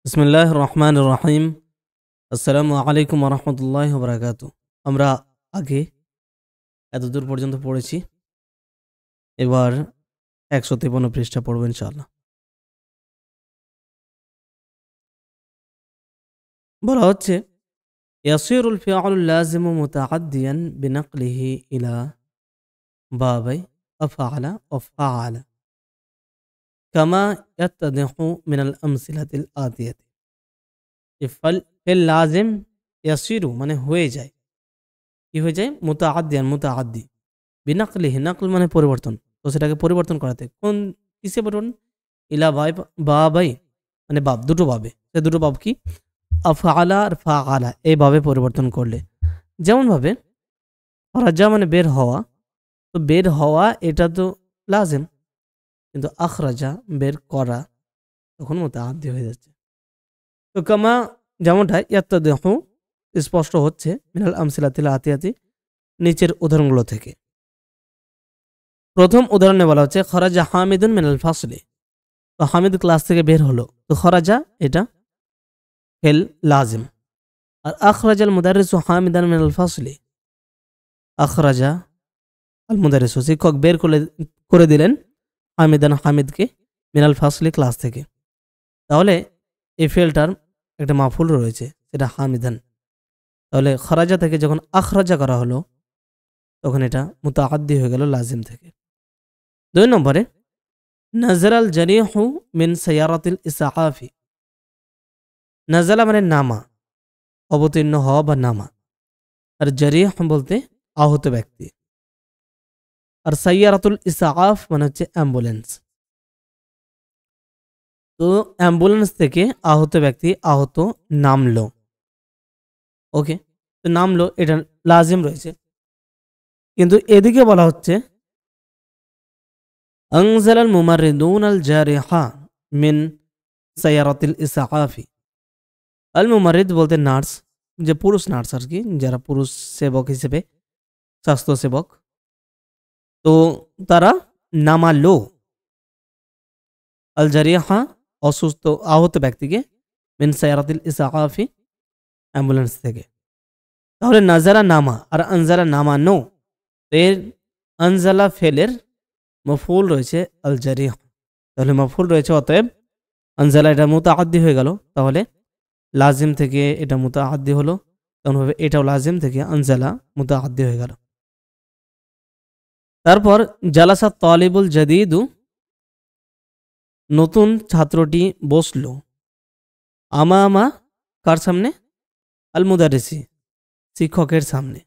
বিসমিল্লাহির রহমানির রহিম। আসসালামু আলাইকুম ওয়া রাহমাতুল্লাহি ওয়া বারাকাতুহু। আমরা আগে এতদূর পর্যন্ত পড়েছি। এবার ১৫৩ পৃষ্ঠা পড়ব ইনশাআল্লাহ। বলা হচ্ছে ইয়াসিরুল ফিআলুল লাযিমু মুতাআদ্দিয়ান বিনাকলিহি ইলা বাবাই আফআলা ওয়া ফাআলা কামা ইয়াত্তাদিহু মিনাল আমসিলাতিল আতিয়াতি। ফিল লাযিম ইয়াসিরু মানে হয়ে যায়। কি হয়ে যায়? মুতাআদ্দিয়ান মুতাআদ্দি। বিনাকলিহি নাকল মানে পরিবর্তন। তো সেটাকে পরিবর্তন করাতে কোন কিসে পরিবর্তন? ইলা বাবাই মানে বাব দুটো বাবে। সে দুটো বাব কি? আফআলা আর ফাআলা এইভাবে পরিবর্তন করলে। যেমনভাবে খরাজা মানে বের হওয়া। তো বের হওয়া এটা তো লাজিম, কিন্তু আখরাজা বের করা তখন মুতাআদ্দি হয়ে যাচ্ছে। তো কামা যেমনটা ইয়াত্তাদিহু স্পষ্ট হচ্ছে মিনাল আমসিলাতিল আতিয়াতি নিচের উদাহরণগুলো থেকে। প্রথম উদাহরণে বলা হচ্ছে খরাজা হামিদুন মিনাল ফাসলি। তো হামিদ ক্লাস থেকে বের হলো। তো খরাজা এটা ফেল লাজিম। আর আখরাজাল মুদারিসু হামিদান মিনাল ফাসলি। আখরাজা আল মুদারিসু শিক্ষক বের করে দিলেন হামিদান হামিদকে মিনাল ফাসলি ক্লাস থেকে। তাহলে এই ফেলটার একটা মাফুল রয়েছে, সেটা হামিদান। তাহলে খরাজা থেকে যখন আখরাজা করা হলো তখন এটা মুতাআদ্দি হয়ে গেল লাজিম থেকে। ২ নম্বরে নাজারাল জারিহু মিন সাইয়ারাতিল ইসআফি। নাজালা মানে নামা, অবতীর্ণ হওয়া বা নামা। আর জারিহ বলতে আহত ব্যক্তি। আর সাইয়ারাতুল ইসআফ মানে হচ্ছে অ্যাম্বুলেন্স। তো অ্যাম্বুলেন্স থেকে আহত ব্যক্তি আহত নামলো। ওকে, তো নামলো এটা লাজিম রয়েছে, কিন্তু এদিকে বলা হচ্ছে আনজালাল মুমাররিদুন আল জারিহা মিন সাইয়ারাতিল ইসআফি। আল মুমাররিদ বলতে নার্স, যে পুরুষ নার্স আর কি, যারা পুরুষ সেবক হিসেবে স্বাস্থ্য সেবক। তো তারা নামালো আল জারিহা অসুস্থ আহত ব্যক্তিকে মিন সাইয়ারাতিল ইসআফি অ্যাম্বুলেন্স থেকে। তাহলে নাজারা নামা আর আনজালা নামানো, এর আনজালা ফেলের মফউল রয়েছে আল জারিহ। তাহলে মফউল রয়েছে, অতএব আনজালা এটা মুতাআদ্দি হয়ে গেল। তাহলে লাজিম থেকে এটা মুতাআদ্দি হলো, তেমনভাবে এটাও লাজিম থেকে আনজালা মুতাআদ্দি হয়ে গেল। তারপর জালাসা তালিবুল জাদিদু, নতুন ছাত্রটি বসলো। আমামা কার সামনে? আল মুদারিসি শিক্ষকের সামনে।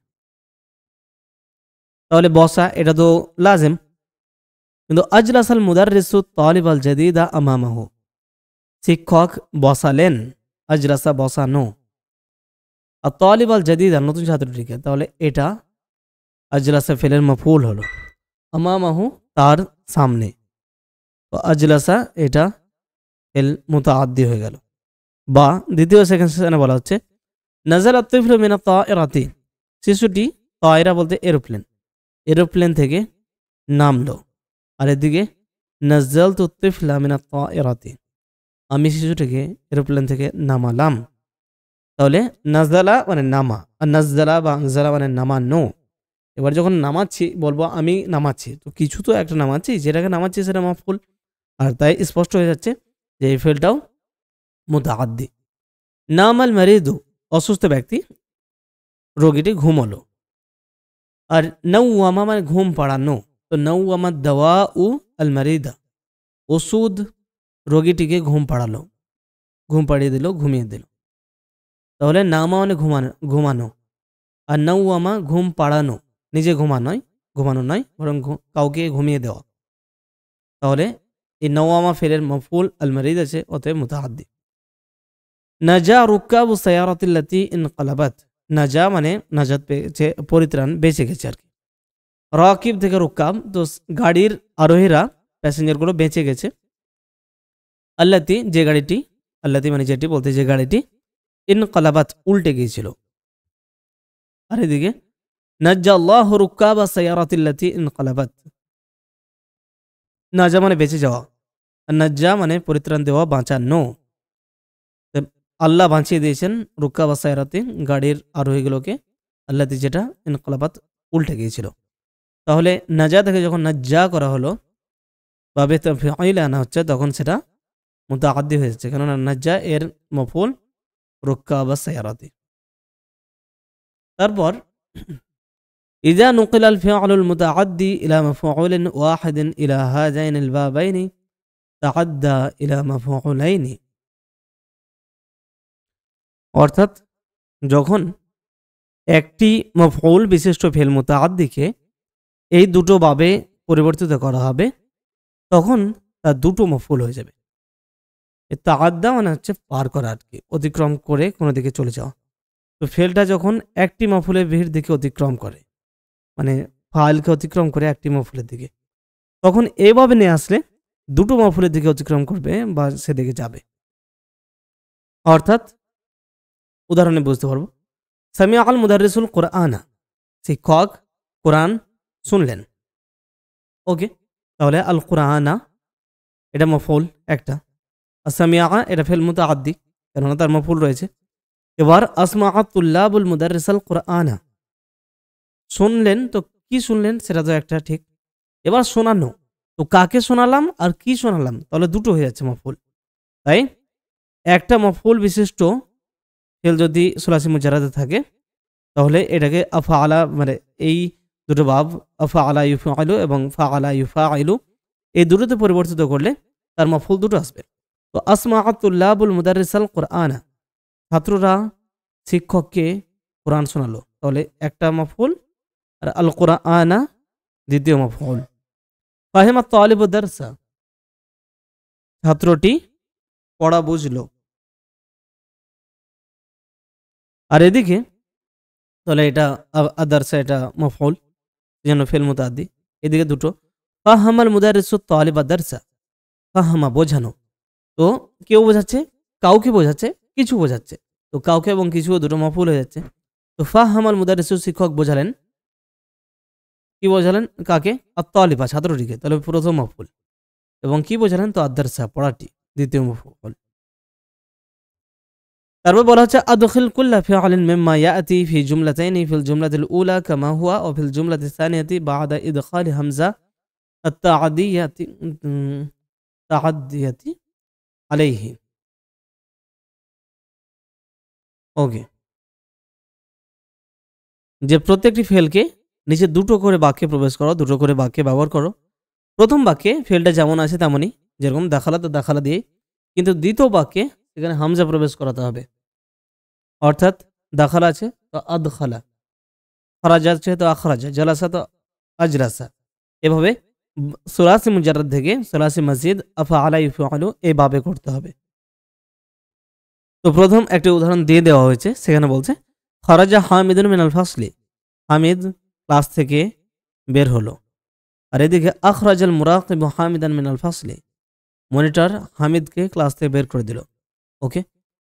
তাহলে বসা এটা তো লাজিম, কিন্তু আজলাসাল মুদারিসু তালিব আল জাদিদা আমামাহু, শিক্ষক বসালেন। আজলাসা বসানো, আর তালিব আল জাদিদা নতুন ছাত্রটিকে। তাহলে এটা আজলাসা ফেলের মফউল হলো, আমামাহু তার সামনে। তো আজলাসা এটা ফেল মুতাআদ্দি হয়ে গেল। বা দ্বিতীয় সেকশনে বলা হচ্ছে নাজালা তিফলু মিনাত তায়রাতি, শিশুটি তায়রা বলতে এরোপ্লেন, এরোপ্লেন থেকে নামলো। আর এদিকে নাজালতু তিফলা মিনাত তায়রাতি, আমি শিশুটিকে এরোপ্লেন থেকে নামালাম। তাহলে নাজালা মানে নামা, আর নাজালা বা আনজালা মানে নামানো। এবার যখন নামাচ্ছি বলবো আমি নামাচ্ছি, তো কিছু তো একটা নামাচ্ছি, যেটাকে নামাচ্ছি সেটা মাফউল। আর তাই স্পষ্ট হয়ে যাচ্ছে যে এই ফেলটাও মুতাআদ্দি। নামাল মারিদু, অসুস্থ ব্যক্তি, রোগীটি ঘুমলো। আর নাওয়ামা মানে ঘুম পাড়ানো। তো নাওয়ামা দাওয়া উ আল মারিদা, ওষুধ রোগীটিকে ঘুম পাড়ালো, ঘুম পাড়িয়ে দিল, ঘুমিয়ে দিল। তাহলে নামা মানে ঘুমানো, আর নাওয়ামা ঘুম পাড়ানো, নিজে ঘুমানো নয় বরং কাউকে ঘুমিয়ে দেওয়া। তাহলে এই নাওয়ামা ফেলের মফউল আল মারিদ আছে, অতএব মুতাআদ্দি। নাজা রুকাবু সায়ারাতিল্লাতি ইনকালাবাত, নাজা মানে নাজাত পেয়েছে, পরিত্রাণ, বেঁচে গেছে আর কি। রাকিব থেকে রুকাব, তো গাড়ির আরোহীরা প্যাসেঞ্জারগুলো বেঁচে গেছে। আল্লাতি যে গাড়িটি, আল্লাতি মানে যেটি বলতে যে গাড়িটি, ইনকালাবাত উল্টে গিয়েছিল। আর এদিকে নাজ্জা আল্লাহু রুকাবা সায়ারাতিল্লাতি ইনকালাবাত, নাজা মানে বেঁচে যাওয়া, আর নাজ্জা মানে পরিত্রাণ দেওয়া, বাঁচানো। আল্লাহ বাঁচিয়ে দিয়েছেন রুক্কা বা সায়রাতে গাড়ির আরোহীগুলোকে, আল্লাহ যেটা ইনকলাবাত উল্টে গিয়েছিল। তাহলে নাজা থেকে যখন নাজ্জা করা হলো বাবে ফিআইল আনা হচ্ছে, তখন সেটা মুতাআদ্দি হয়ে যাচ্ছে, কেননা নাজ্জা এর মফউল রুক্কা বা সায়রাতে। তারপর ইযা নুকিলাল ফিআলুল মুতাআদ্দি ইলা মাফউলিন ওয়াহিদিন ইলা হাযাইনিল বাবাইনি তাআদ্দা ইলা মাফউলাইনি। অর্থাৎ যখন একটি মফউল বিশিষ্ট ফেল মুতাআদ্দিকে এই দুটো বাবে পরিবর্তিত করা হবে, তখন তার দুটো মফউল হয়ে যাবে। তাআদ্দা মানে হচ্ছে পার করা, আর কি অতিক্রম করে কোনো দিকে চলে যাওয়া। তো ফেলটা যখন একটি মফউলের ভিড় দিকে অতিক্রম করে, মানে ফাইলকে অতিক্রম করে একটি মফউলের দিকে, তখন এইভাবে নিয়ে আসলে দুটো মফউলের দিকে অতিক্রম করবে বা সেদিকে যাবে। অর্থাৎ উদাহরণে বুঝতে পারবো, সামিআ আল মুদাররিসুল কুরআনা, শিক্ষক কোরআন শুনলেন। ওকে, তাহলে আল কুরআনা এটা মফউল একটা, আর সামিআ এটা ফেল মুতাআদ্দি, কেননা তার মফউল রয়েছে। এবার আসমাআত তুল্লাবুল মুদাররিসাল কুরআনা, শুনলেন, তো কি শুনলেন সেটা তো একটা ঠিক। এবার শোনানো, তো কাকে শোনালাম আর কি শোনালাম, তাহলে দুটো হয়ে যাচ্ছে মফউল। তাই একটা মফউল বিশিষ্ট ফেল যদি সুলাসি মুজারাদে থাকে, তাহলে এটাকে আফআলা, মানে এই দুটো ভাব আফআলা ইউফআলু এবং ফাআলা ইউফআইলু, এই দুটোতে পরিবর্তিত করলে তার মফউল দুটো আসবে। তো আসমাআত তুল্লাবুল মুদাররিসাল কুরআনা, ছাত্ররা শিক্ষককে কোরআন শোনালো, তাহলে একটা মফউল, আর আল কুরআনা দ্বিতীয় মফউল। ফাহিমা তালিবুদ দারসা, ছাত্রটি পড়া বুঝলো। আর এদিকে তাহলে এটা আদারসা, এটা মফউল, যেন ফেল মুতাআদ্দি। এদিকে দুটো ফাহামাল মুদাররিসু তালিবা দারসা, ফাহামা বোঝানো, তো কেউ বোঝাচ্ছে, কাউকে বোঝাচ্ছে, কিছু বোঝাচ্ছে, তো কাউকে এবং কিছু দুটো মফউল হয়ে যাচ্ছে। তো ফাহামাল মুদাররিসু শিক্ষক বোঝালেন, কি বোঝালেন কাকে, আত-তালিবা ছাত্রটিকে, তাহলে প্রথম মফউল, এবং কি বোঝালেন, তো আদ-দারসা পড়াটি দ্বিতীয় মফউল। তারপর বলা হচ্ছে আদখিল কুল্লা ফিআলিন মিম্মা ইয়াতি ফি জুমলাতাইনি ফিল জুমলাতিল উলা কামা হুয়া ওয়া ফিল জুমলাতিস সানিয়াতি বা'দা ইদখালি হামজা আত-তা'দিয়াতি আলাইহি। ওকে, যে প্রত্যেকটি ফেলকে নিচে দুটো করে বাক্যে প্রবেশ করো, দুটো করে বাক্যে ব্যবহার করো। প্রথম বাক্যে ফেলটা যেমন আছে তেমনই, যেরকম দাখালা, তো দাখালা দিয়ে, কিন্তু দ্বিতীয় বাক্যে সেখানে হামজা প্রবেশ করাতে হবে। অর্থাৎ দাখালা আছে তো আদখালা, খরাজা আছে তো আখরাজা, জালাসা তো আজলাসা। এভাবে সুলাসি মুজাররাদ থেকে সুলাসি মসজিদ আফআলা ইউফআলু এইভাবে করতে হবে। তো প্রথম একটি উদাহরণ দিয়ে দেওয়া হয়েছে, সেখানে বলছে খরাজা হামিদুন মিনাল ফাসলি, হামিদ ক্লাস থেকে বের হলো। আর এদিকে আখরাজাল মুরাকিব হামিদান মিনাল ফাসলি, মনিটর হামিদকে ক্লাস থেকে বের করে দিল। ওকে,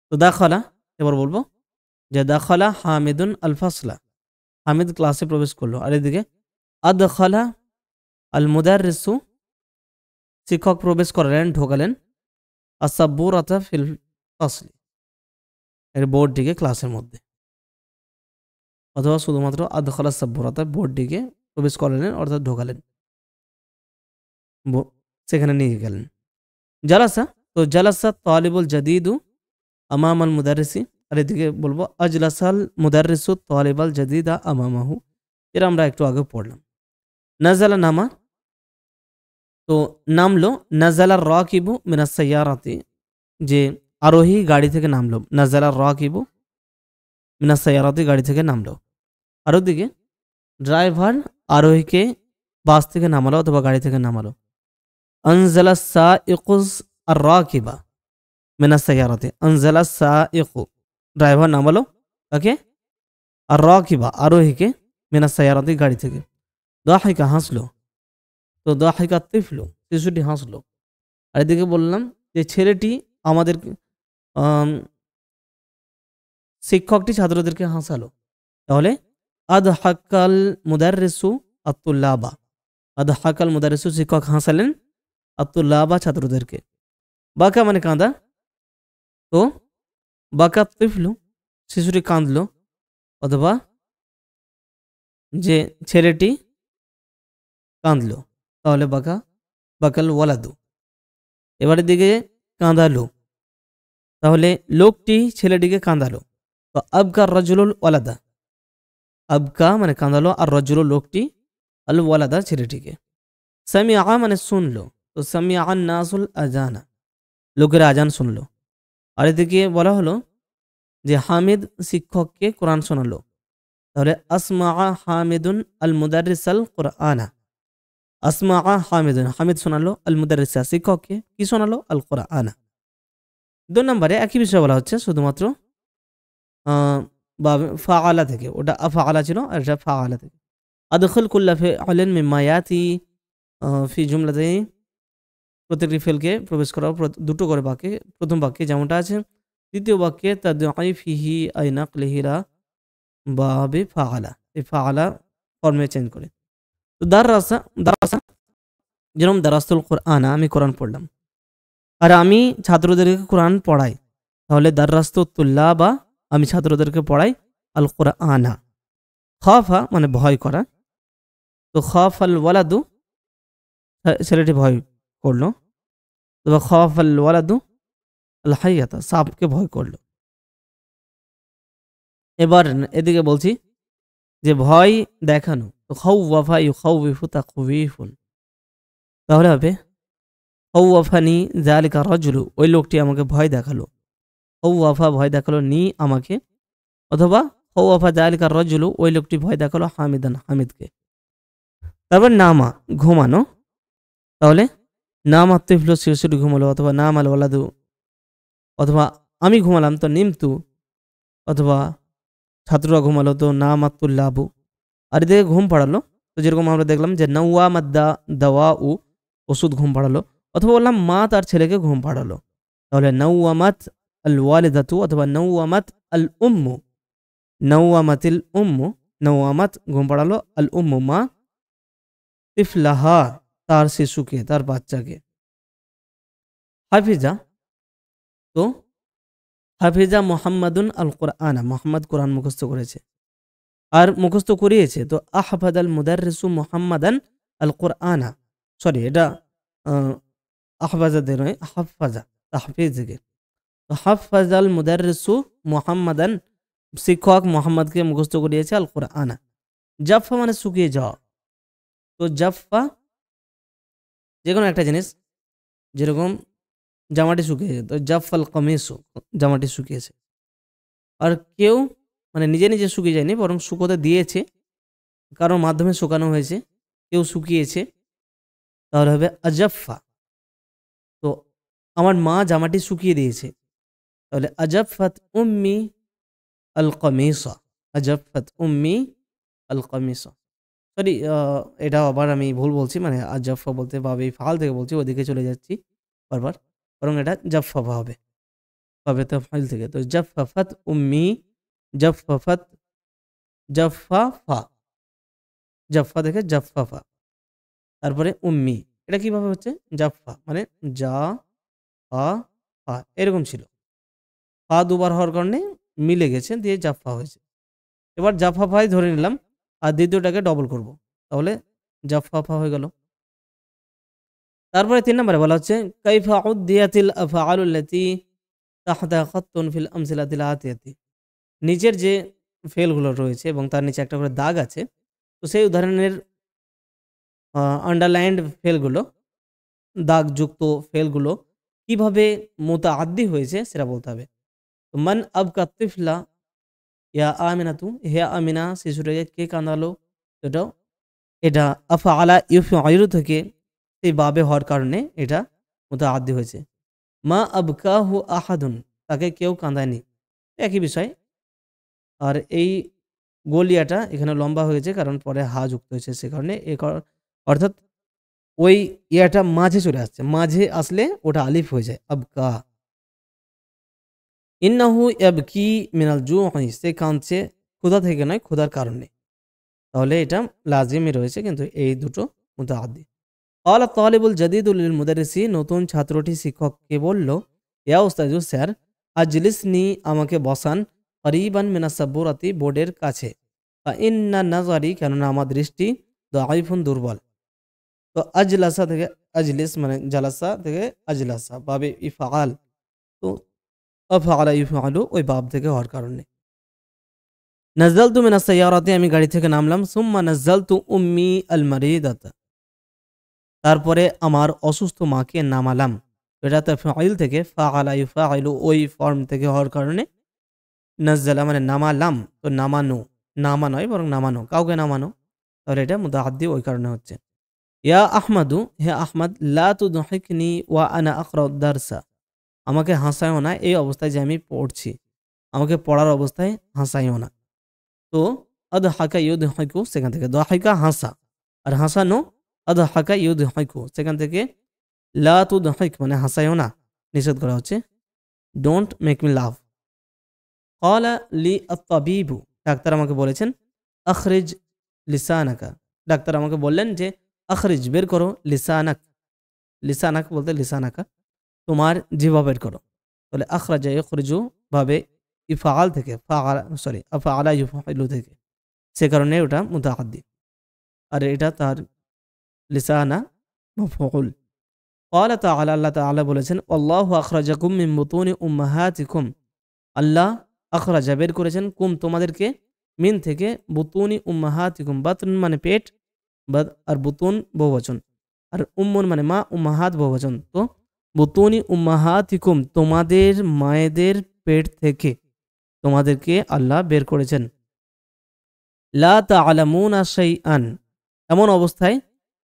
তো দাখালা, এবার বলবো যে দাখালা হামিদুন আল ফাসলা, হামিদ ক্লাসে প্রবেশ করলো। আর এদিকে আদখালা আল মুদাররিসু, শিক্ষক প্রবেশ করালেন, ঢোকালেন, আসাব্বুরাতা ফিল ফাসলি, এর বোর্ডটিকে ক্লাসের মধ্যে, অথবা শুধুমাত্র আদখালা সাব্বুরাতা বোর্ডটিকে প্রবেশ করালেন, অর্থাৎ ঢোকালেন, সেখানে নিয়ে গেলেন। জালাসা, তো জালাসা তালিবুল জাদিদু আমামাল মুদাররিসি, আর এদিকে বলবো আজলাসাল মুদাররিসু তালিবাল জাদিদা আমামাহু, এরা আমরা একটু আগে পড়লাম। নাজালা নামা, তো নামলো, নাজালা রাকিবু মিনাস সাইয়ারাতি, যে আরোহী গাড়ি থেকে নামলো, নাজালা রাকিবু মিনাস সাইয়ারাতি গাড়ি থেকে নামলো। আর ওদিকে ড্রাইভার আরোহীকে বাস থেকে নামালো অথবা গাড়ি থেকে নামালো। আনজালা সাইকুস আর রাকিবা মিনাস সাইয়ারাতি, আনজালা সাইকু, ড্রাইভার নামালো তাকে, আর রাকিবা আরোহীকে মিনাস সাইয়ারাতি গাড়ি থেকে। দাহিকা হাসলো, তো দাহিকা তিফলু, শিশুটি হাসলো। আর এদিকে বললাম যে ছেলেটি আমাদের শিক্ষকটি ছাত্রদেরকে হাসালো, তাহলে আদহাকাল মুদাররিসু আত-তুল্লাবা, আদহাকাল মুদাররিসু শিক্ষক হাসালেন, আত-তুল্লাবা ছাত্রদেরকে। বাকা মানে কাঁদা, তো বাকা তিফলু, শিশুটি কাঁদলো, অথবা যে ছেলেটি কাঁদলো, তাহলে বাকাল ওয়ালাদু। এবারের দিকে কাঁদালো, তাহলে লোকটি ছেলেটিকে কাঁদালো। তো আবকা রাজুলুল ওয়ালাদা, আবকা মানে কাঁদালো, আর রাজুল লোকটি, আল ওয়ালাদা ছেলেটিকে। সামিআ মানে শুনলো, তো সামিআ নাসুল আজানা, লোকেরা আজান শুনলো। আর এদিকে বলা হলো যে হামিদ শিক্ষককে কোরআন শোনালো, তাহলে আসমা হামিদুন আল মুদারিস আল কোরআনা। আসমা হামিদুন, হামিদ শোনালো, আল মুদারিসা শিক্ষককে কি শোনালো? আল কোরআনা। 2 নম্বরে একই বিষয় বলা হচ্ছে, শুধুমাত্র বা ফাআলা থেকে, ওটা আফআলা ছিল আর এটা ফাআলা থেকে। আদখিল কুল্লা ফিআলিন মিম্মা ইয়াতি ফি জুমলাতাইন, প্রত্যেকটি ফেলকে প্রবেশ করা দুটো করে বাক্যে, প্রথম বাক্যে যেমনটা আছে, দ্বিতীয় বাক্যে তাদঈ ফিহি আই নাকলিহিরা বাবে ফাআলা, এই ফাআলা ফর্মে চেঞ্জ করে। তো দারাসা যেরকম দারাস্তুল কোরআন, আমি কোরআন পড়লাম, আর আমি ছাত্রদেরকে কোরআন পড়াই, তাহলে দারাস্তু তুল্লাবা, আমি ছাত্রদেরকে পড়াই আল কোরআনা। খাফা মানে ভয় করা, তো খাফ আল ওয়ালাদু, ছেলেটি ভয় করলো, তো খাফ আল ওয়ালাদু আল হাইয়াতা, সাপকে ভয় করলো। এবার এদিকে বলছি যে ভয় দেখানো, তো খাউওয়াফা ইউখাউইফু তাখউইফুন, তাহলে হবে খাউওয়াফানি যালিকা রাজুলু, ওই লোকটি আমাকে ভয় দেখালো, খাউওয়াফা ভয় দেখালো, নি আমাকে, অথবা খাউওয়াফা যালিকা রাজুলু, ওই লোকটি ভয় দেখালো হামিদান হামিদকে। তারপর নামা ঘুমানো, তাহলে নামা তিফলু, শিশুটি ঘুমালো, অথবা নাম আল ওয়ালাদু, অথবা আমি ঘুমালাম তো নিমতু, অথবা ছাত্ররা ঘুমালো তো নামাতুল্লাবু। আর এদিকে ঘুম পাড়ালো, তো যেরকম আমরা দেখলাম যে নাওয়ামাদ্দা দাওয়া উ, ওষুধ ঘুম পাড়ালো, অথবা বললাম মা তার ছেলেকে ঘুম পাড়ালো, তাহলে নাওয়ামাত আল ওয়ালিদাতু, অথবা নাওয়ামাত আল উম্মু, নাওয়ামাতিল উম্মু, নাওয়ামাত ঘুম পাড়ালো, আল উম্মু মা, তিফলাহা তার শিশুকে, তার বাচ্চাকে। হাফিজা, তো হাফিজা মোহাম্মদুন আল কোরআনা, মোহাম্মদ কোরআন মুখস্থ করেছে আর মুখস্থ করিয়েছে, তো আহফাদ আল মুদাররিসু মোহাম্মদান আল কোরআনা, সরি এটা আহফাজাদের নয়, হাফাজা তাহফিজকে। তো হাফাজ আল মুদাররিসু মোহাম্মদান, শিক্ষক মোহাম্মদকে মুখস্থ করিয়েছে আল কোরআনা। জাফা মানে শুকিয়ে যাওয়া, তো জাফা যে কোনো একটা জিনিস, যেরকম জামাটি শুকিয়েছে, তো জাফাল কামিসু, জামাটি শুকিয়েছে। আর কেউ মানে নিজে নিজে শুকিয়ে যায়নি, বরং শুকোতে দিয়েছে, কারোর মাধ্যমে শুকানো হয়েছে, কেউ শুকিয়েছে, তাহলে হবে আজাফা। তো আমার মা জামাটি শুকিয়ে দিয়েছে, তাহলে আজাফাত উম্মি আল কামিসা, আজাফাত উম্মি আল কামিসা। সরি, এটা আবার আমি ভুল বলছি, মানে আজাফা বলতে ভাবে ফাল থেকে বলছি, ওদিকে চলে যাচ্ছি বারবার, বরং এটা জাফা হবে, পাবে তো ফাইল থেকে। তো জাফাফাত উম্মি, জাফাফাত, জাফাফা, জাফা থেকে জাফাফা, তারপরে উম্মি, এটা কিভাবে হচ্ছে? জাফা মানে যা ফা ফা, এরকম ছিল, ফা দুবার হওয়ার কারণে মিলে গেছে, দিয়ে জাফা হয়েছে। এবার জাফাফাই ধরে নিলাম, আর দ্বিতীয়টাকে ডবল করব, তাহলে জাফাফা হয়ে গেল। তারপরে 3 নম্বরে বলা হচ্ছে কাইফা উদ্দিয়াতিল আফআলুল্লাতি তাহতা খাত্তুন ফিল আমসিলাতিল আতিয়াতি, নিচের যে ফেলগুলো রয়েছে এবং তার নিচে একটা করে দাগ আছে, তো সেই উদাহরণের আন্ডারলাইন্ড ফেলগুলো, দাগযুক্ত ফেলগুলো কিভাবে মুতাআদ্দি হয়েছে সেটা বলতে হবে। তো মান আবকা তিফলা ইয়া আমিনাতু, হে আমিনা শিশুটাকে কে কাঁদালো, এটাও এটা আফআলা ইউফআইলু থেকে সেই বাবে হওয়ার কারণে এটা মুতাআদ্দি হয়েছে। মা আবকাহু আহাদুন, তাকে কেউ কাঁদায়নি, একই বিষয়। আর এই গলিয়াটা এখানে লম্বা হয়েছে কারণ পরে হা যুক্ত হয়েছে, সে কারণে অর্থাৎ ওই ইয়াটা মাঝে চলে আসছে, মাঝে আসলে ওটা আলিফ হয়ে যায়, আবকা। ইন্নাহু ইয়াবকি মিনাল জুই, সে কাঁদছে ক্ষুধা থেকে নয়, ক্ষুধার কারণে, তাহলে এটা লাজিমই রয়েছে, কিন্তু এই দুটো মুতাআদ্দি। ক্বালা তালিবুল জাদীদু লিল মুদাররিসি, নতুন ছাত্রটি শিক্ষককে বলল, ইয়া উস্তাজু স্যার, আজলিসনি আমাকে বসান করিবান মিনাস সাবুরাতি বোর্ডের কাছে ইন্না নাজারি কেননা আমার দৃষ্টি দাইফুন দুর্বল। তো আজলাসা থেকে আজলিস মানে জালাসা থেকে আজলাসা বাবে ইফআল, তো আফআলা ইফআলু ওই বাব থেকে হওয়ার কারণে। নাযালতু মিনাস সাইয়ারাতি আমি গাড়ি থেকে নামলাম, সুম্মা নাযালতু উম্মি আল মারিদাতা তারপরে আমার অসুস্থ মাকে নামালাম। এটা তাফঈল থেকে ফাআলা ইফআলু ওই ফর্ম থেকে হওয়ার কারণে নাযালা মানে নামালাম, তো নামানো, নামা নয় বরং নামানো, কাউকে নামানো, তাহলে এটা মুতাআদ্দি ওই কারণে হচ্ছে। ইয়া আহমাদু হে আহমদ লা তুদহিকনি ওয়া আনা আকরাউ দারসা আমাকে হাসায়ও না এই অবস্থায় যে আমি পড়ছি, আমাকে পড়ার অবস্থায় হাসাইও না। তো আদহাকা ইউদহিকু সেখান থেকে দাহিকা হাসা, আর হাসানো আদহাকা ইউদহিকু সেখান থেকে লা তুদহিক মানে হাসাইও না নিষেধ করা হচ্ছে, ডোন্ট মেক মি লাভ। ক্বালা লি আত-তাবিবু ডাক্তার আমাকে বলেছেন আখরিজ লিসানাকা ডাক্তার আমাকে বললেন যে আখরিজ বের করো লিসানাক, লিসানাক বলতে লিসানাকা তোমার জিহ্বা বের করো, তাহলে আখরাজা ইখরিজু ভাবে ইফআল থেকে আফআলা ইফআলু থেকে, সে কারণে ওটা মুতাআদ্দি, আর এটা তার লিসানা মাফউল। ক্বালা তাআলা আল্লাহ তাআলা বলেছেন আল্লাহু আখরাজাকুম মিন বুতুনি উম্মাহাতিকুম আল্লাহ আখরাজা বের করেছেন কুম তোমাদেরকে মিন থেকে বুতুনি উম্মাহাতিকুম বাতন মানে পেট আর বুতুন বহুবচন, আর উম্মুন মানে মা, উম্মাহাত বহুবচন, তো বুতুনি উম্মাহাতিকুম তোমাদের মায়েদের পেট থেকে তোমাদেরকে আল্লাহ বের করেছেন। লা তা'লামুনা শাইআন এমন অবস্থায়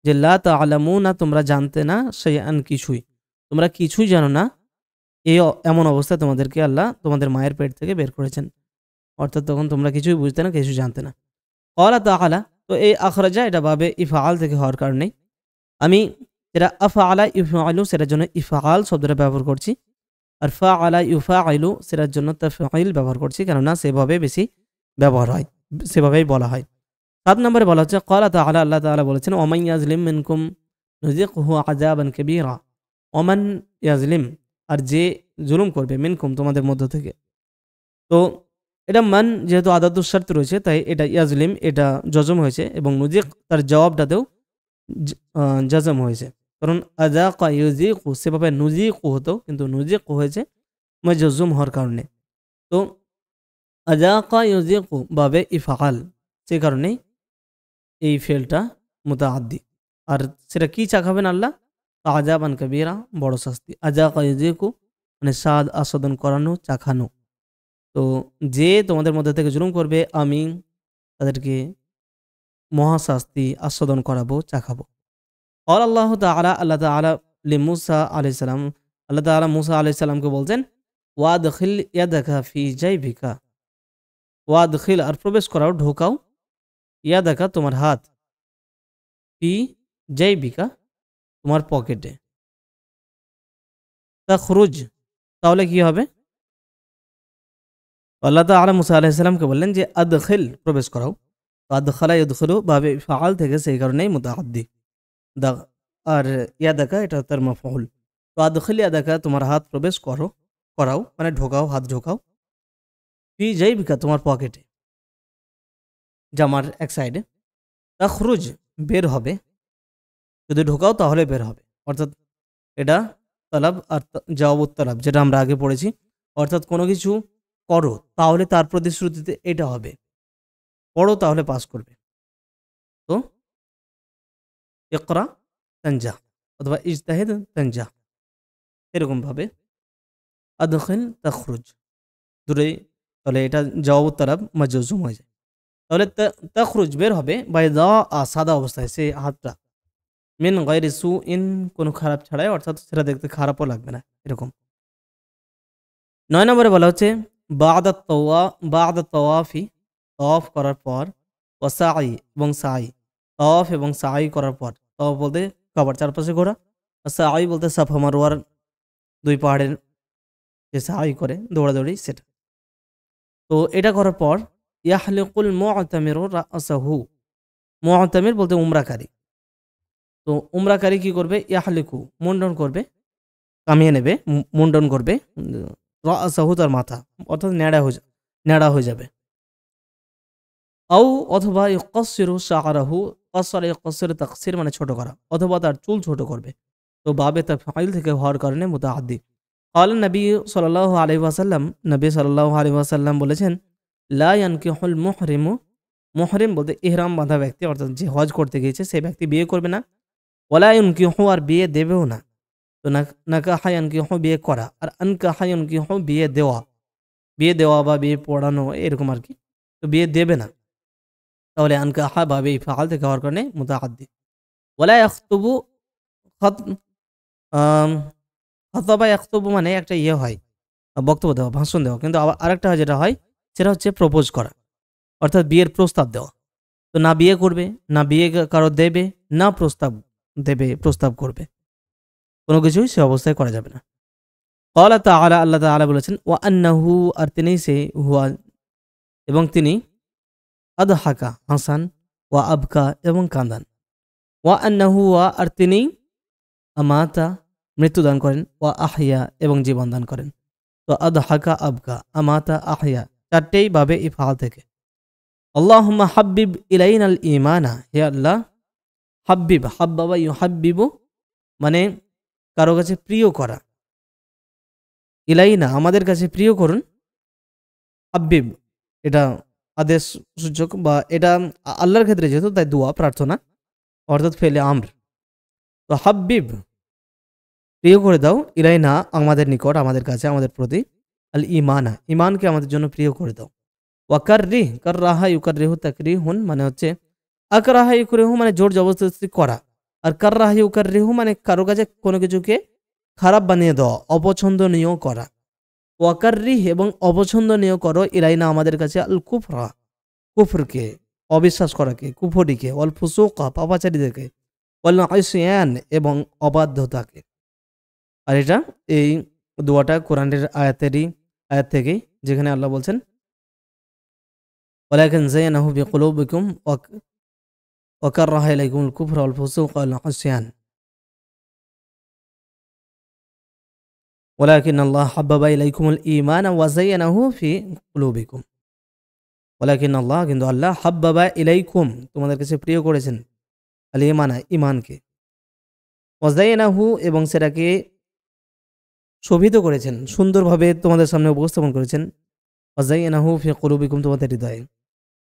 যে লা তা'লামুনা তোমরা জানতে না, শাইআন কিছুই, তোমরা কিছুই জানো না, এই এমন অবস্থায় তোমাদেরকে আল্লাহ তোমাদের মায়ের পেট থেকে বের করেছেন, অর্থাৎ তখন তোমরা কিছুই বুঝতে না, কিছু জানতে না। ক্বালা তাআলা তো এই আখরাজা এটা ভাবে ইফআল থেকে হওয়ার কারণে আমি এটা আফআলা ইফআলু সেটার জন্য ইফআল শব্দটা ব্যবহার করছি, আর ফাআলা ইউফাইলু সেটার জন্য তাফঈল ব্যবহার করছি, কেননা সেভাবে বেশি ব্যবহার হয়, সেভাবেই বলা হয়। 7 নম্বরে বলা হচ্ছে ক্বালা তাআলা আল্লাহ তাআলা বলেছেন ওমান ইয়াজলিম মিনকুম নুযিকহু আযাবান কাবীরা, ওমান ইয়াজলিম আর যে জুলুম করবে মিনকুম তোমাদের মধ্য থেকে, তো এটা মান যেহেতু আদাতুস শর্ত রয়েছে তাই এটা ইয়াজলিম এটা জজম হয়েছে, এবং নুজিক তার জবাবটাতেও জাজম হয়েছে, কারণ আযাকা ইউযিকু সেভাবে নুজিকু হতো কিন্তু নুজিকু হয়েছে মাজজুম হওয়ার কারণে, তো আযাকা ইউযিকু বাবে ইফআল, সে কারণে এই ফেলটা মুতাআদ্দি। আর সেটা কি চাখাবেন আল্লাহ, আযাবান কাবীরা বড় শাস্তি, আযাকা ইউযিকু মানে স্বাদ আস্বাদন করানো, চাখানো, তো যে তোমাদের মধ্যে থেকে জুলুম করবে আমি তাদেরকে মহাশাস্তি আস্বাদন করাবো, চাখাবো। আর আল্লাহ তাআলা আল্লাহ তাআলা লিমূসা আলাইহিস সালাম আল্লাহ তাআলা মূসা আলাইহিস সালামকে বলছেন ওয়াদখিল ইয়াদাকা ফি জাইবিকা, ওয়াদখিল আর প্রবেশ করাও ঢোকাও, ইয়াদাকা তোমার হাত, ফি জাইবিকা তোমার পকেটে, তাখরুজ তাহলে কি হবে, আল্লাহ তাআলা মূসা আলাইহিস সালামকে বললেন যে আদখিল প্রবেশ করাও, তো আদখালা ইয়াদখিলু বাবে ফাআল থেকে সেই কারণেই মুতাআদ্দি, আর ইয়াদাকা এটা তার মাফউল, তো আদখিল ইয়াদাকা তোমার হাত প্রবেশ করাও মানে ঢোকাও, হাত ঢোকাও, ফি জাইবিকা তোমার পকেটে, জামার এক সাইডে, তাখরুজ বের হবে, যদি ঢোকাও তাহলে বের হবে, অর্থাৎ এটা তলব আর জওয়াবুত তলব যেটা আমরা আগে পড়েছি, অর্থাৎ কোনো কিছু করো তাহলে তার প্রতিশ্রুতিতে এটা হবে, পড়ো তাহলে পাস করবে, তো ইকরা তানজাহ অথবা ইজতাহিদ তানজাহ, এরকম ভাবে আদখিল তাখরুজ দূরে, তাহলে এটা জওয়াবুত তলব মাজজুম হয়ে যায়, তাহলে তাখরুজ বের হবে বাইদা সাদা অবস্থায়, সে হাতটা মিন গায়রি সুইন কোনো খারাপ ছাড়াই, অর্থাৎ সেটা দেখতে খারাপও লাগবে না এরকম। 9 নম্বরে বলা হচ্ছে বা'দা তাওয়াফি তাওয়াফ করার পর, ওয়া সাই এবং সাই তাওয়াফ এবং সাই করার পর, তাওয়াফ বলতে কাবার চারপাশে ঘোরা, আর সাই বলতে সাফা মারওয়ার দুই পাহাড়ের যে সাই করে দৌড়াদৌড়ি সেটা, তো এটা করার পর ইয়াহলিকুল মু'তামিরু রাসাহু, মু'তামির বলতে উমরাকারী, তো উমরাকারী কি করবে, ইয়াহলিকু মুন্ডন করবে, কামিয়ে নেবে মুন্ডন করবে, রাসাহু তার মাথা, অর্থাৎ ন্যাড়া হয়ে যাবে। আও অথবা ইউকাসসিরু শাআরাহু, কাসসারা ইউকাসসিরু তাকসির মানে ছোট করা, অথবা তার চুল ছোট করবে। তো বাবে তাফঈল থেকে হওয়ার কারণে মুতাআদ্দি। ক্বাল নবী সাল্লাল্লাহু আলাইহি ওয়াসাল্লাম, নবী সাল্লাল্লাহু আলাইহি ওয়াসাল্লাম বলেছেন, লা ইয়ানকিহুল মুহরিমু, মুহরিম বলতে ইহরাম বাঁধা ব্যক্তি, অর্থাৎ যে হজ করতে গিয়েছে সেই ব্যক্তি বিয়ে করবে না। ওয়ালা ইয়ানকিহু, আর বিয়ে দেবেও না। তো নাকাহা ইয়ানকিহু বিয়ে করা, আর আনকাহা ইয়ানকিহু বিয়ে দেওয়া, বিয়ে দেওয়া বা বিয়ে পড়ানো এরকম আর কি। তো বিয়ে দেবে না, তাহলে আনকাহা বাবে ইফআল থেকে হওয়ার কারণে মুতাআদ্দি। ওয়ালা ইয়াখতুবু, খত খতবা ইয়াখতুবু মানে একটা ইয়ে হয়, বক্তব্য দেওয়া, ভাষণ দেওয়া, কিন্তু আবার আরেকটা যেটা হয় সেটা হচ্ছে প্রপোজ করা, অর্থাৎ বিয়ের প্রস্তাব দেওয়া। তো না বিয়ে করবে, না বিয়ে কারো দেবে, না প্রস্তাব দেবে, প্রস্তাব করবে, কোনো কিছুই সে অবস্থায় করা যাবে না। ক্বালা তাআলা, আল্লাহ তাআলা বলেছেন, ওয়া আন্নাহু, আর তিনি সে, হুয়া এবং তিনি, আদহাকা হাসান, ওয়া আবকা এবং কান্দান, ওয়া আন্নাহু, আর তিনি, আমাতা মৃত্যুদান করেন, ওয়া আহইয়া এবং জীবন দান করেন। তো আদহাকা, আবকা, আমাতা, আহইয়া চারটেই ভাবে ইফআল থেকে। আল্লাহুম্মা হাব্বিব ইলাইনাল ঈমানা, হে আল্লাহ, হাব্বিব, হাব্বাবা ইউহাব্বিবু মানে কারো কাছে প্রিয় করা, ইলাইনা আমাদের কাছে প্রিয় করুন, হাব্বিব এটা আদেশ সূচক, বা এটা আল্লাহর ক্ষেত্রে যেহেতু তাই দোয়া প্রার্থনা, অর্থাৎ ফেলে আমর। তো হাব্বিব প্রিয় করে দাও, ইলাইনা আমাদের নিকট, আমাদের কাছে, আমাদের প্রতি, আল ইমানা ইমানকে আমাদের জন্য প্রিয় করে দাও। ওয়াকাররিহ, কাররাহা ইউকাররিহু তাকরিহুন মানে হচ্ছে আকরাহা ইউকরিহু মানে জোর জবরদস্তি করা, আর কাররাহা ইউকাররিহু মানে কারো কাছে কোনো কিছুকে খারাপ বানিয়ে দেওয়া, অপছন্দনীয় করা। ওয়াকাররিহ এবং অপছন্দনীয় করো, ইলাইনা আমাদের কাছে, আল কুফরা কুফরকে, অবিশ্বাস করাকে, কুফরিকে, ওয়াল ফুসুকা পাপাচারীদেরকে, ওয়াল ইসয়ান এবং অবাধ্যতাকে। আর এটা এই দোয়াটা কোরআনের আয়াত থেকেই, যেখানে আল্লাহ বলছেন, ওয়ালাকিন যায়নাহু বিকুলুবিকুম ওয়া কাররাহা ইলাইকুমুল কুফরা ওয়াল ফুসুকা ওয়াল ইসয়ান ওয়ালাকিন আল্লাহ হাব্বাবা ইলাইকুমুল ঈমানা ওয়া যায়নাহু ফি কুলুবিকুম। ওয়ালাকিন আল্লাহ, কিন্তু আল্লাহ, হাব্বাবা ইলাইকুম তোমাদের কাছে প্রিয় করেছেন, আল ঈমানা ঈমানকে, ওয়া যায়নাহু এবং সেটাকে শোভিত করেছেন, সুন্দরভাবে তোমাদের সামনে উপস্থাপন করেছেন, ওয়া যায়নাহু ফি কুলুবিকুম তোমাদের হৃদয়ে,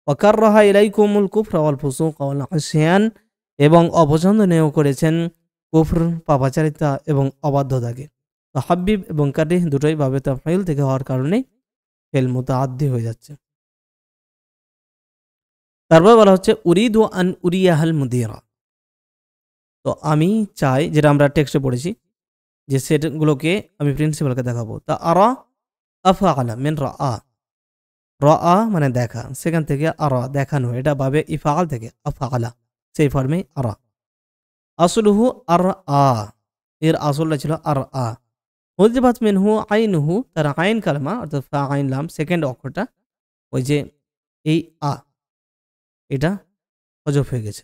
ওয়া কাররাহা ইলাইকুমুল কুফরা ওয়াল ফুসুকা ওয়াল ইসয়ান এবং অপছন্দনীয় করেছেন কুফর, পাপাচারিতা এবং অবাধ্যতাকে। তো হাব্বিব এবং কারিহ দুটোই ভাবে তাফঈল থেকে হওয়ার কারণে ফেল মুতাআদ্দি হয়ে যাচ্ছে। তারপর বলা হচ্ছে উরিদু আন উরিয়াহাল মুদিরা। তো আমি চাই, যেটা আমরা টেক্সটে পড়েছি, যে সেটগুলোকে আমি প্রিন্সিপালকে দেখাবো। তা আরা আফআলা মিন রাআ, রাআ মানে দেখা, সেখান থেকে আরা দেখানো, এটা ভাবে ইফআল থেকে আফআলা, সেই ফর্মে আরা। আসলুহু আর আ, এর আসলটা ছিল আর আ। হুযিবাত মিনহু আইনুহু, তার আইন কালমা অর্থাৎ ফা আইন লাম সেকেন্ড অক্ষরটা, ওই যে এই আ, এটা হযফ হয়ে গেছে,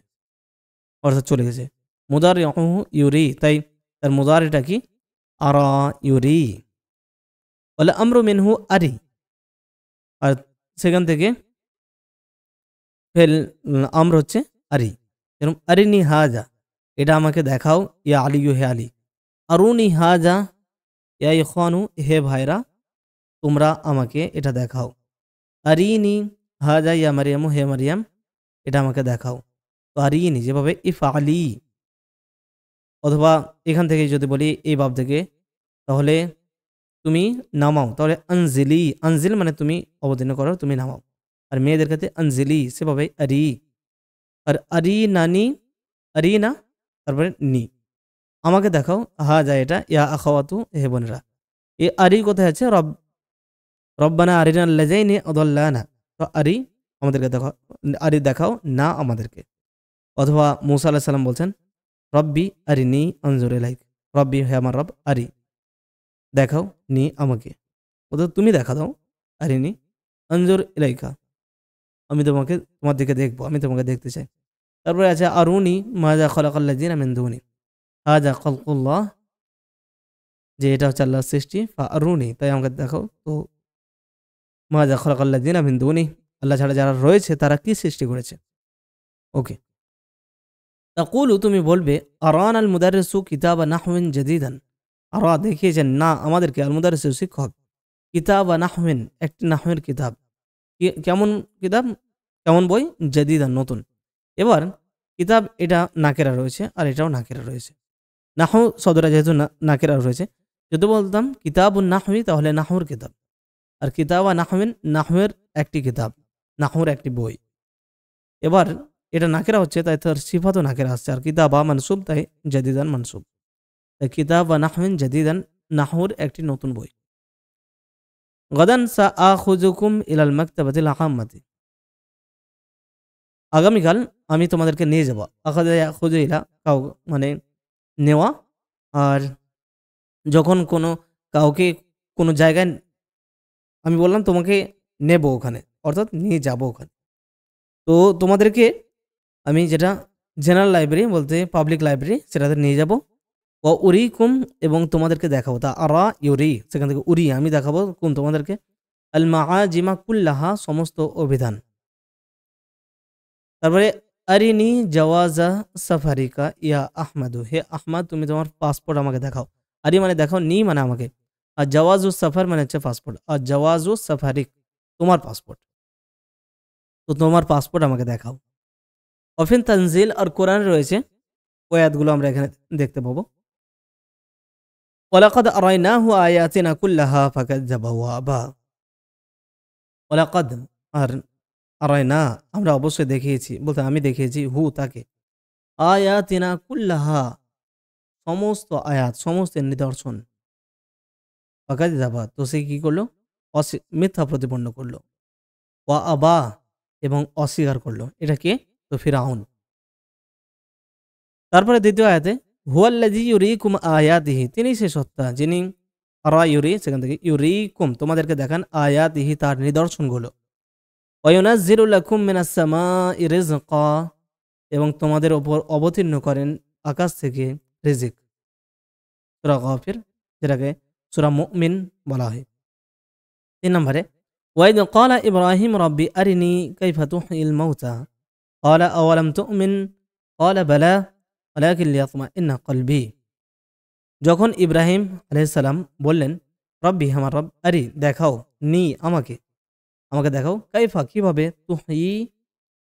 অর্থাৎ চলে গেছে। মুদারিউহু ইউরি, তাই তার মুদারিটা কি, আরা ইউরি। ওয়াল আমরু মিনহু আরি, আর সেখান থেকে ফেল আমর হচ্ছে আরি। এরকম আরিনি হাজা, এটা আমাকে দেখাও, ইয়া আলী, হে আলী। আরুনি হাজা ইয়া ইখওয়ানু, হে ভাইরা তোমরা আমাকে এটা দেখাও। আরিনি হাজা ইয়া মারিয়ামু, হে মারিয়াম এটা আমাকে দেখাও। তো আরিনি যেভাবে ইফআলি, অথবা এখান থেকে যদি বলি এই বাব থেকে, তাহলে তুমি নামাও, তাহলে আনজিলি, আনজিল মানে তুমি অবতীর্ণ করো, তুমি নামাও। আর মেয়েদের ক্ষেত্রে আনজিলি, সেভাবে আরি। আর আরি নানি, আরি না, তারপরে নি, আমাকে দেখাও, হা যায় এটা, ইয়া আখাওয়াতু, হে বোনেরা। এই আরি কোথায় আছে, রব্বানা আরিনা আল্লাযাইনি আদাল্লানা, তো আরি আমাদেরকে দেখাও, আরি দেখাও না আমাদেরকে। অথবা মূসা আলাইহিস সালাম বলছেন, রব্বি আরিনি আনজুর ইলাইক, রব্বি হে আমার রব, আরি দেখাও নি আমাকে, অথবা তুমি দেখা দাও, আরিনি আনজুর ইলাইকা আমি তোমার দিকে দেখবো, আমি তোমাকে দেখতে চাই। তারপরে আছে আরুনি মাযা খালাকাল্লাযিনা মিন দুনি, হাযা খালকুল্লাহ যে এটা হচ্ছে আল্লাহর সৃষ্টি, ফারুনি তাই আমাকে দেখাও। তো মাজা খলাকাল্লাযিনা মিন দুনি, আল্লাহ ছাড়া যারা রয়েছে তারা কি সৃষ্টি করেছে। ওকে, তাকুলু তুমি বলবে আরান আল মুদারিসু কিতাবা নাহউইন জাদীদান, আরা দেখিয়েছেন না আমাদেরকে আল মুদারিসু শিক্ষক, কিতাবা নাহউইন একটি নাহউয়ের কিতাব, কেমন কিতাব, কেমন বই, জাদীদান নতুন। এবার কিতাব এটা নাকেরা রয়েছে আর এটাও নাকেরা রয়েছে, নাহু শব্দটা যেহেতু নাকেরা রয়েছে, যদি বলতাম কিতাবুন নাহউই তাহলে নাহউর কিতাব, আর কিতাবা নাহউইন নাহউয়ের একটি কিতাব, নাহউর একটি বই। এবার এটা নাকেরা হচ্ছে তাই তার সিফাতও নাকেরা আসছে, আর কিতাবা মানসুব তাই জাদিদান মানসুব, তাই কিতাবা নাহউইন জাদিদান নাহউর একটি নতুন বই। গাদান সাআখুযুকুম ইলাল মাকতাবাতিল আম্মাতি, আগামীকাল আমি তোমাদেরকে নিয়ে যাব। আখাযা ইয়াখুযু ইলা কাউ মানে নেওয়া, আর যখন কোনো কাউকে কোনো জায়গায় আমি বললাম তোমাকে নেব ওখানে, অর্থাৎ নিয়ে যাব ওখানে, তো তোমাদেরকে আমি যেটা জেনারেল লাইব্রেরি বলতে পাবলিক লাইব্রেরি সেটাতে নিয়ে যাব। ও উরিকুম এবং তোমাদেরকে দেখাবো, তা আরা ইউরি সেখান থেকে উরি আমি দেখাবো কোন তোমাদেরকে, আল মাআজিমা কুল্লাহা সমস্ত অভিধান। তারপরে আরিনি জাওয়াজা সাফারিকা ইয়া আহমাদু, হে আহমাদ তুমি তোমার পাসপোর্ট আমাকে দেখাও। আরি মানে দেখাও, নি মানে আমাকে, আর জাওয়াজু সাফার মানে হচ্ছে পাসপোর্ট, আর জাওয়াজু সাফারিক তোমার পাসপোর্ট, তো তোমার পাসপোর্ট আমাকে দেখাও। অফিন তানজিল আর কোরআন রয়েছে, ওই আয়াতগুলো আমরা এখানে দেখতে পাবো। ওয়ালাকাদ আরাইনাহু আয়াতিনা কুল্লাহা ফাকাজ্জাবা ওয়া আবা, ওয়ালাকাদ আর আরাইনা আমরা অবশ্যই দেখিয়েছি, বলতে আমি দেখিয়েছি, হু তাকে, আয়াতিনা কুল্লাহা সমস্ত আয়াত সমস্ত নিদর্শন, ফাকাজ্জাবা তো সে কি করলো, মিথ্যা প্রতিপন্ন করলো, ওয়া আবা এবং অস্বীকার করলো, এটা কে, তো ফিরআউন। তারপরে দ্বিতীয় আয়াতে হুয়াল্লাযী ইউরীকুম আয়াতিহি, তিনি সে সত্তা যিনি, আরা ইউরি সেখান থেকে ইউরীকুম তোমাদেরকে দেখান, আয়াতিহি তার নিদর্শনগুলো, ওয়া ইউনাজ্জিলু লাকুম মিনাস সামাই রিজকা এবং তোমাদের ওপর অবতীর্ণ করেন আকাশ থেকে রিজিক। সূরা গাফির যেটাকে সূরা মুমিন বলা হয়। 3 নম্বরে ওয়াইদ ক্বালা ইব্রাহিম রাব্বি আরিনি কাইফা তুহয়িল মাউতা ক্বালা আওয়ালাম তুমিন ক্বালা বালা ওয়ালাকিন লিয়াতমাইন্না কলবি, যখন ইব্রাহিম আলাইহিস সালাম বললেন রব্বি আমার রব, আরি দেখাও, নি আমাকে, আমাকে দেখাও, কাইফা কিভাবে, তুহয়ি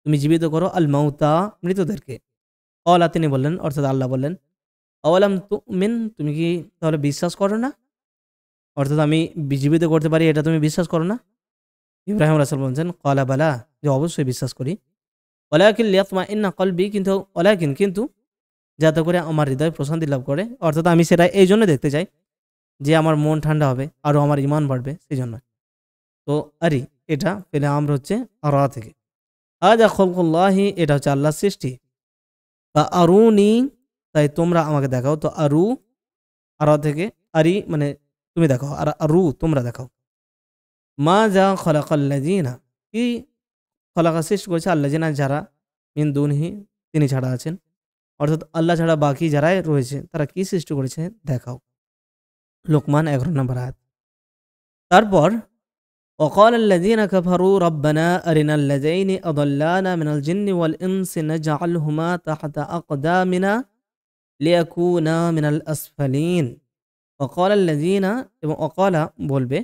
তুমি জীবিত করো, আল মাউতা মৃতদেরকে, ক্বালা তিনি বললেন অর্থাৎ আল্লাহ বললেন, আওয়ালাম তুমিন তুমি কি তাহলে বিশ্বাস করো না, অর্থাৎ আমি জীবিত করতে পারি এটা তুমি বিশ্বাস করো না। ইব্রাহিম রাসূল বলছেন ক্বালা বালা যে অবশ্যই বিশ্বাস করি, ওয়ালাকিন লিয়াতমাইন্না কলবি কিন্তু ওয়ালাকিন কিন্তু যাতে করে আমার হৃদয় প্রশান্তি লাভ করে, অর্থাৎ আমি সেটা এই জন্য দেখতে চাই যে আমার মন ঠান্ডা হবে আরও আমার ইমান বাড়বে সেই জন্য। তো আরি এটা পেলে আমরা হচ্ছে আরা থেকে, আজা খলকুল্লাহি এটা হচ্ছে আল্লাহর সৃষ্টি, বা আরুনি তাই তোমরা আমাকে দেখাও, তো আরু আরা থেকে, আরি মানে তুমি দেখাও, আর আরু তোমরা দেখাও। মা যা খলাকাল্লাযিনা কি খলাকা সৃষ্টি করেছে আল্লাযিনা যারা, মিন দুনিহি তিনি ছাড়া আছেন, অর্থাৎ আল্লাহ ছাড়া বাকি যারাই রয়েছে তারা কি সৃষ্টি করেছে দেখাও। লোকমান 11 নম্বর আয়াত। তারপর وقال الذين كفروا ربنا أرنا الذين أضلانا من الجن والإنس نجعلهما تحت أقدامنا ليكونا من الأسفلين وقال الذين এবং وقال বলবে,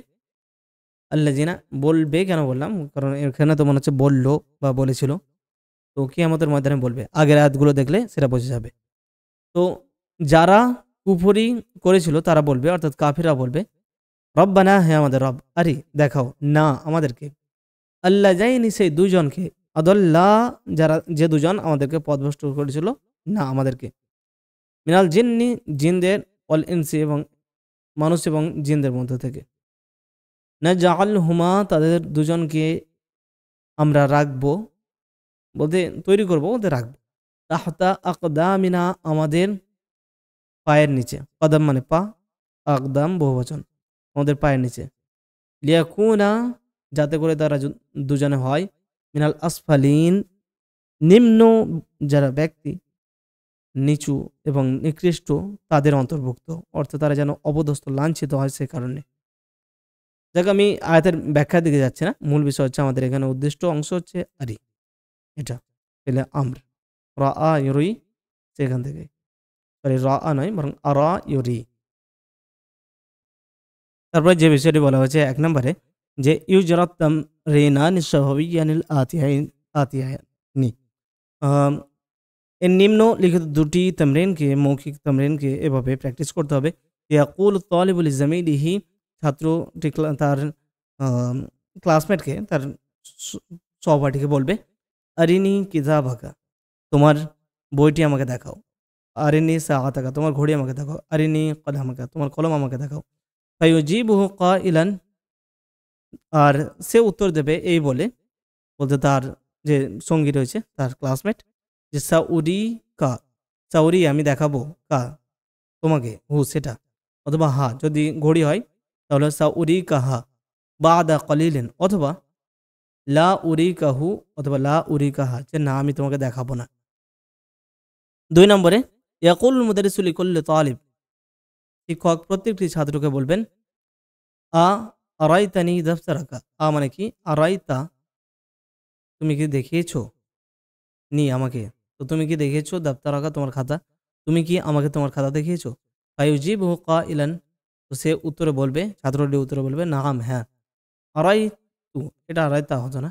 আল্লাযিনা বলবে কেন বললাম, কারণ এখানে তো মনে হচ্ছে বললো বা বলেছিল, তো কিয়ামতের ময়দানে বলবে, আগের আয়াতগুলো দেখলে সেটা বোঝা যাবে। তো যারা কুফরি করেছিল তারা বলবে, অর্থাৎ কাফিরা বলবে, রব্বানা হে আমাদের রব, আরি দেখাও, না আমাদেরকে, আল্লাযাইনি সেই দুজনকে, আদল্লা যারা যে দুজন আমাদেরকে পথভ্রষ্ট করেছিল, না আমাদেরকে, মিনাল জিন্নি জিনদের, অল ইনসি এবং মানুষ এবং জিনদের মধ্য থেকে, না জাআল হুমা তাদের দুজনকে আমরা রাখবো বলতে তৈরি করবো বলতে রাখবো, তাহতা আকদামিনা আমাদের পায়ের নিচে, কদম মানে পা, আকদাম বহুবচন, আমাদের পায়ের নিচে, লিয়াকুনা যাতে করে তারা দুজনে হয়, মিনাল আসফালিন নিম্ন যারা ব্যক্তি, নিচু এবং নিকৃষ্ট তাদের অন্তর্ভুক্ত, অর্থাৎ তারা যেন অপদস্থ লাঞ্ছিত হয় সে কারণে। যাক, আমি আয়াতের ব্যাখ্যার দিকে যাচ্ছি না, মূল বিষয় হচ্ছে আমাদের এখানে উদ্দিষ্ট অংশ হচ্ছে আরি, এটা পেলে আমর রা আ ইউরি, সেখান থেকে সরি রা আ নয় বরং আরা ইউরি। তারপরে যে বিষয়টি বলা হয়েছে ১ নম্বরে যে ইউজরাত্তাম রেনা নিঃস্বাভাবিক আতিয়ানি, এর নিম্নলিখিত দুটি তামরিনকে, মৌখিক তামরিনকে এভাবে প্র্যাকটিস করতে হবে। ইয়াকুল তালিবুল জামিলিহি, ছাত্রটি তার ক্লাসমেটকে, তার সহপাঠীকে বলবে, আরিনি কিতাবাকা, তোমার বইটি আমাকে দেখাও। আরিনি সাআতাকা, তোমার ঘড়ি আমাকে দেখাও। আরিনি কলামাকা, তোমার কলম আমাকে দেখাও। ফায়ুজিবুহু কাইলান, আর সে উত্তর দেবে এই বলে, বলতে তার যে সঙ্গী রয়েছে, তার ক্লাসমেট, যে সাউরি কা, সাউরি আমি দেখাবো, কা তোমাকে, হু সেটা, অথবা হা যদি ঘড়ি হয় তাহলে সাউরি কাহা বাদা কলিলেন, অথবা লা উরি কাহু, অথবা লা উরি কাহা, যে না আমি তোমাকে দেখাবো না। ২ নম্বরে ইয়াকুল মুদারিসু লিকুল্লি তালিব, শিক্ষক প্রত্যেকটি ছাত্রকে বলবেন, আ আরাইতানি দাফতারাকা, মানে কি আরাইতা, তুমি কি দেখিয়েছো, নি আমাকে, তো তুমি কি দেখিয়েছো, দাফতারাকা তোমার খাতা, তুমি কি আমাকে তোমার খাতা দেখিয়েছো। ফায়ুজিবুহু কাইলান, তো সে উত্তরে বলবে, ছাত্রটি উত্তরে বলবে, নাআম হ্যাঁ। আরাই তু, এটা আরাইতা হতো না,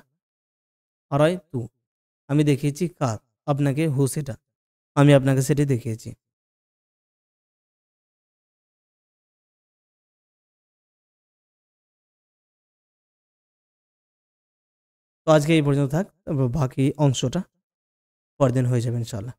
আরাই তু, আমি দেখিয়েছি কার, আপনাকে, হু সেটা, আমি আপনাকে সেটি দেখিয়েছি। তো আজকে এই পর্যন্ত থাক, বাকি অংশটা পরদিন হয়ে যাবে ইনশাআল্লাহ।